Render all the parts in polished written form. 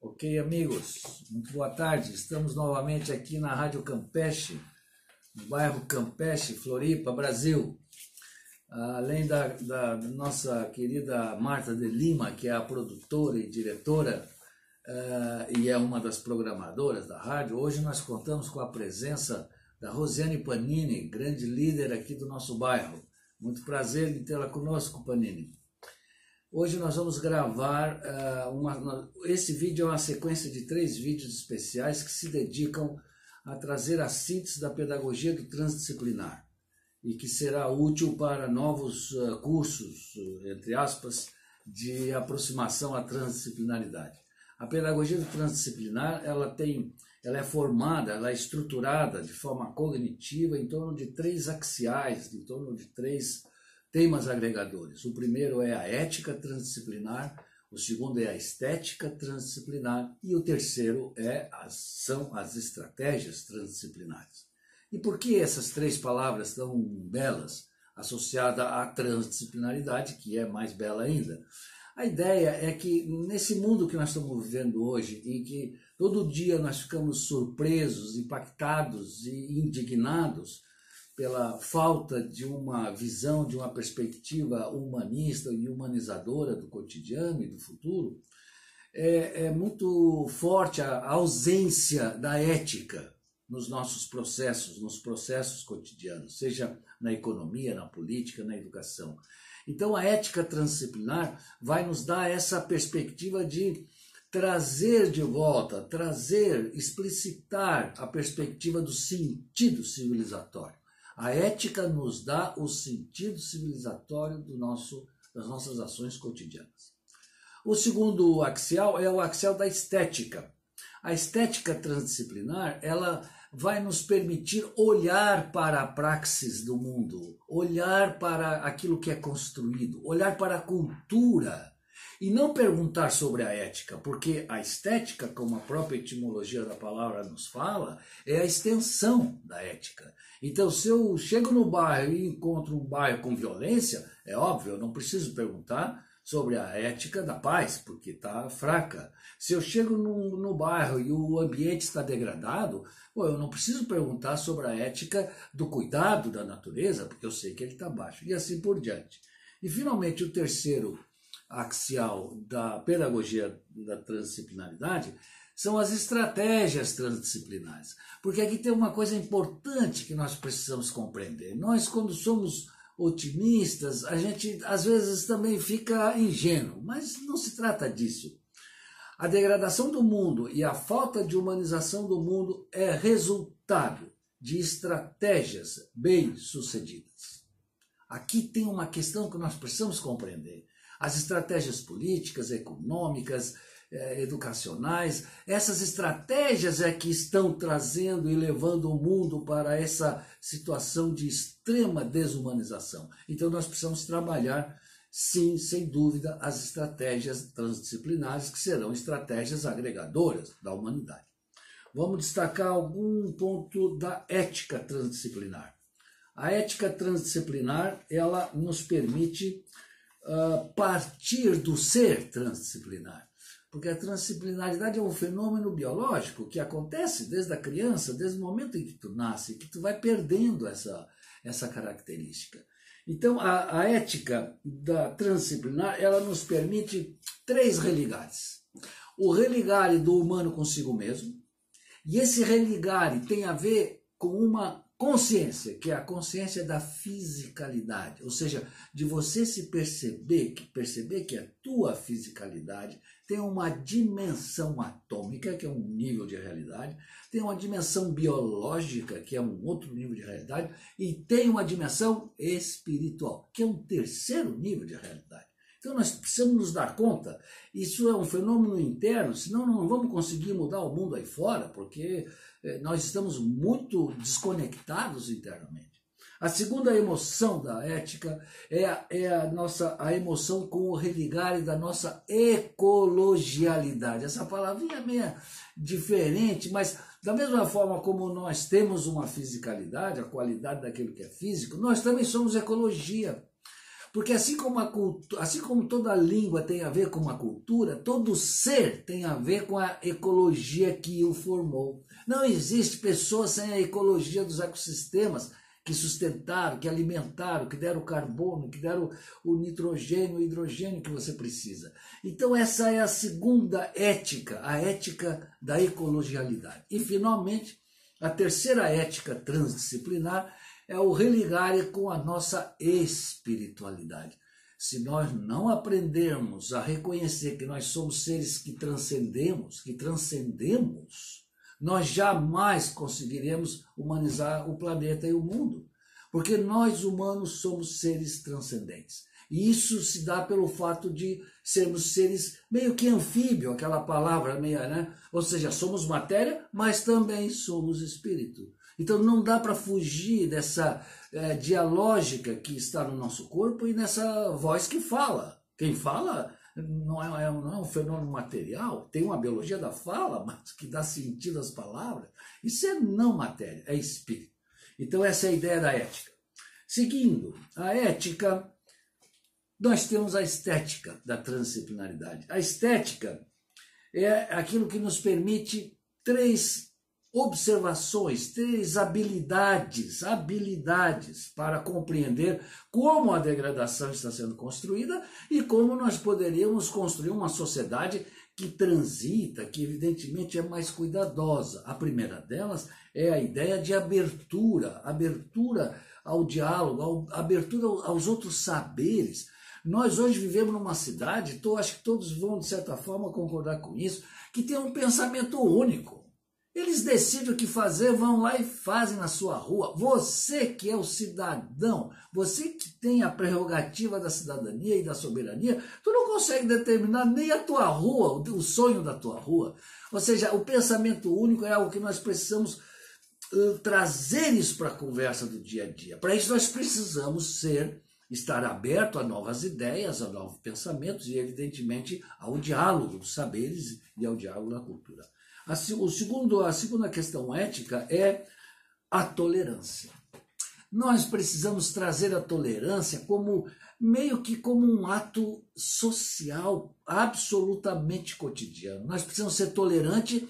Ok, amigos, muito boa tarde. Estamos novamente aqui na Rádio Campeche, no bairro Campeche, Floripa, Brasil. Além da nossa querida Marta de Lima, que é a produtora e diretora e é uma das programadoras da rádio, hoje nós contamos com a presença da Rosiane Panini, grande líder aqui do nosso bairro. Muito prazer em tê-la conosco, Panini. Hoje nós vamos gravar, esse vídeo é uma sequência de 3 vídeos especiais que se dedicam a trazer a síntese da pedagogia do transdisciplinar e que será útil para novos cursos, entre aspas, de aproximação à transdisciplinaridade. A pedagogia do transdisciplinar, ela é formada, ela é estruturada de forma cognitiva em torno de 3 axiais, em torno de 3 temas agregadores. O primeiro é a ética transdisciplinar, o segundo é a estética transdisciplinar e o terceiro são as estratégias transdisciplinares. E por que essas 3 palavras tão belas, associadas à transdisciplinaridade, que é mais bela ainda? A ideia é que nesse mundo que nós estamos vivendo hoje, em que todo dia nós ficamos surpresos, impactados e indignados pela falta de uma visão, de uma perspectiva humanista e humanizadora do cotidiano e do futuro, é muito forte a ausência da ética nos nossos processos, nos processos cotidianos, seja na economia, na política, na educação. Então a ética transdisciplinar vai nos dar essa perspectiva de trazer de volta, explicitar a perspectiva do sentido civilizatório. A ética nos dá o sentido civilizatório das nossas ações cotidianas. O segundo axial é o axial da estética. A estética transdisciplinar, ela vai nos permitir olhar para a praxis do mundo, olhar para aquilo que é construído, olhar para a cultura e não perguntar sobre a ética, porque a estética, como a própria etimologia da palavra nos fala, é a extensão da ética. Então, se eu chego no bairro e encontro um bairro com violência, é óbvio, eu não preciso perguntar sobre a ética da paz, porque está fraca. Se eu chego no bairro e o ambiente está degradado, eu não preciso perguntar sobre a ética do cuidado da natureza, porque eu sei que ele está baixo, e assim por diante. E, finalmente, o terceiro axial da pedagogia da transdisciplinaridade são as estratégias transdisciplinares. Porque aqui tem uma coisa importante que nós precisamos compreender. Nós, quando somos otimistas, a gente às vezes também fica ingênuo, mas não se trata disso. A degradação do mundo e a falta de humanização do mundo é resultado de estratégias bem-sucedidas. Aqui tem uma questão que nós precisamos compreender. As estratégias políticas, econômicas, educacionais, essas estratégias é que estão trazendo e levando o mundo para essa situação de extrema desumanização. Então nós precisamos trabalhar, sim, sem dúvida, as estratégias transdisciplinares, que serão estratégias agregadoras da humanidade. Vamos destacar algum ponto da ética transdisciplinar. A ética transdisciplinar, ela nos permite partir do ser transdisciplinar. Porque a transdisciplinaridade é um fenômeno biológico que acontece desde a criança, desde o momento em que tu nasce, que tu vai perdendo essa característica. Então, a ética da transdisciplinar, ela nos permite 3 religares. O religare do humano consigo mesmo, e esse religare tem a ver com uma consciência, que é a consciência da fisicalidade, ou seja, de você se perceber que a tua fisicalidade tem uma dimensão atômica, que é um nível de realidade, tem uma dimensão biológica, que é um outro nível de realidade, e tem uma dimensão espiritual, que é um terceiro nível de realidade. Então nós precisamos nos dar conta, isso é um fenômeno interno, senão não vamos conseguir mudar o mundo aí fora, porque nós estamos muito desconectados internamente. A segunda emoção da ética é a emoção com o religare da nossa ecologialidade. Essa palavrinha é meio diferente, mas da mesma forma como nós temos uma fisicalidade, a qualidade daquilo que é físico, nós também somos ecologia. Porque assim como toda língua tem a ver com uma cultura, todo ser tem a ver com a ecologia que o formou. Não existe pessoa sem a ecologia dos ecossistemas que sustentaram, que alimentaram, que deram o carbono, que deram o nitrogênio, o hidrogênio que você precisa. Então essa é a segunda ética, a ética da ecologialidade. E finalmente, a terceira ética transdisciplinar é o religar com a nossa espiritualidade. Se nós não aprendermos a reconhecer que nós somos seres que transcendemos, nós jamais conseguiremos humanizar o planeta e o mundo, porque nós humanos somos seres transcendentes. E isso se dá pelo fato de sermos seres meio que anfíbio, aquela palavra meio, né? Ou seja, somos matéria, mas também somos espírito. Então não dá para fugir dessa dialógica que está no nosso corpo e nessa voz que fala. Quem fala não é um fenômeno material, tem uma biologia da fala, mas que dá sentido às palavras. Isso é não matéria, é espírito. Então essa é a ideia da ética. Seguindo a ética, nós temos a estética da transdisciplinaridade. A estética é aquilo que nos permite três observações, três habilidades para compreender como a degradação está sendo construída e como nós poderíamos construir uma sociedade que transita, que evidentemente é mais cuidadosa. A primeira delas é a ideia de abertura ao diálogo, abertura aos outros saberes. Nós hoje vivemos numa cidade, acho que todos vão de certa forma concordar com isso, que tem um pensamento único. Eles decidem o que fazer, vão lá e fazem na sua rua. Você que é o cidadão, você que tem a prerrogativa da cidadania e da soberania, tu não consegue determinar nem a tua rua, o sonho da tua rua. Ou seja, o pensamento único é algo que nós precisamos trazer isso para a conversa do dia a dia. Para isso nós precisamos estar aberto a novas ideias, a novos pensamentos e, evidentemente, ao diálogo dos saberes e ao diálogo da cultura. A segunda questão ética é a tolerância. Nós precisamos trazer a tolerância como meio que como um ato social absolutamente cotidiano. Nós precisamos ser tolerantes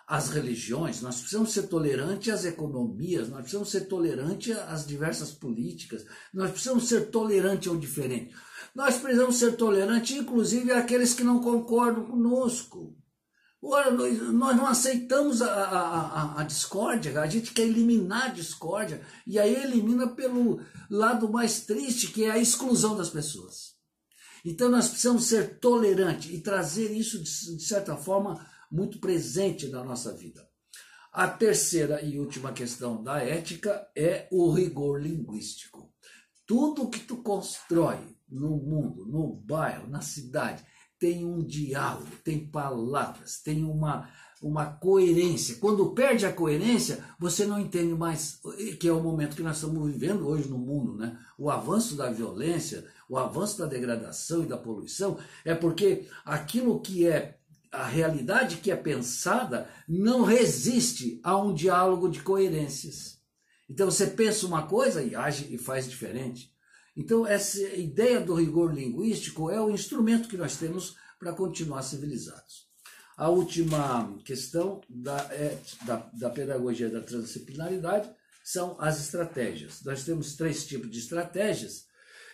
às religiões, nós precisamos ser tolerantes às economias, nós precisamos ser tolerantes às diversas políticas, nós precisamos ser tolerantes ao diferente. Nós precisamos ser tolerantes, inclusive, àqueles que não concordam conosco. Ora, nós não aceitamos a discórdia, a gente quer eliminar a discórdia, e aí elimina pelo lado mais triste, que é a exclusão das pessoas. Então nós precisamos ser tolerantes e trazer isso, de certa forma, muito presente na nossa vida. A terceira e última questão da ética é o rigor linguístico. Tudo que tu constrói no mundo, no bairro, na cidade, tem um diálogo, tem palavras, tem uma coerência. Quando perde a coerência, você não entende mais, que é o momento que nós estamos vivendo hoje no mundo, né? O avanço da violência, o avanço da degradação e da poluição, é porque aquilo que é a realidade que é pensada não resiste a um diálogo de coerências. Então você pensa uma coisa e age e faz diferente. Então, essa ideia do rigor linguístico é o instrumento que nós temos para continuar civilizados. A última questão da pedagogia da transdisciplinaridade são as estratégias. Nós temos 3 tipos de estratégias,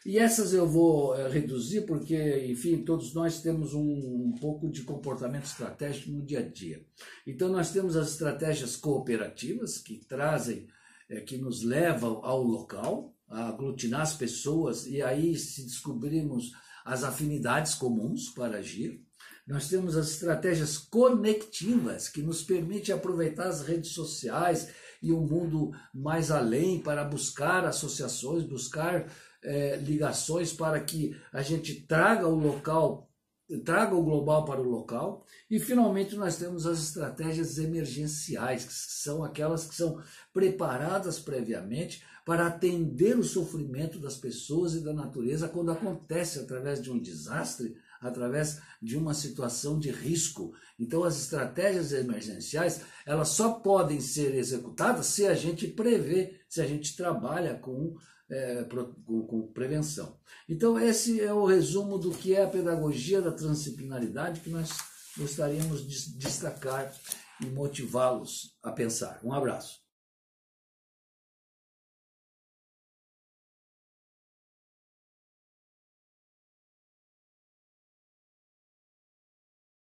e essas eu vou reduzir porque, enfim, todos nós temos um pouco de comportamento estratégico no dia a dia. Então, nós temos as estratégias cooperativas, que nos levam ao local, a aglutinar as pessoas, e aí se descobrimos as afinidades comuns para agir. Nós temos as estratégias conectivas, que nos permitem aproveitar as redes sociais e o mundo mais além para buscar associações, buscar ligações para que a gente traga o global para o local. E finalmente nós temos as estratégias emergenciais, que são aquelas que são preparadas previamente para atender o sofrimento das pessoas e da natureza quando acontece através de um desastre, através de uma situação de risco. Então as estratégias emergenciais, elas só podem ser executadas se a gente prevê, se a gente trabalha com com prevenção. Então, esse é o resumo do que é a pedagogia da transdisciplinaridade que nós gostaríamos de destacar e motivá-los a pensar. Um abraço.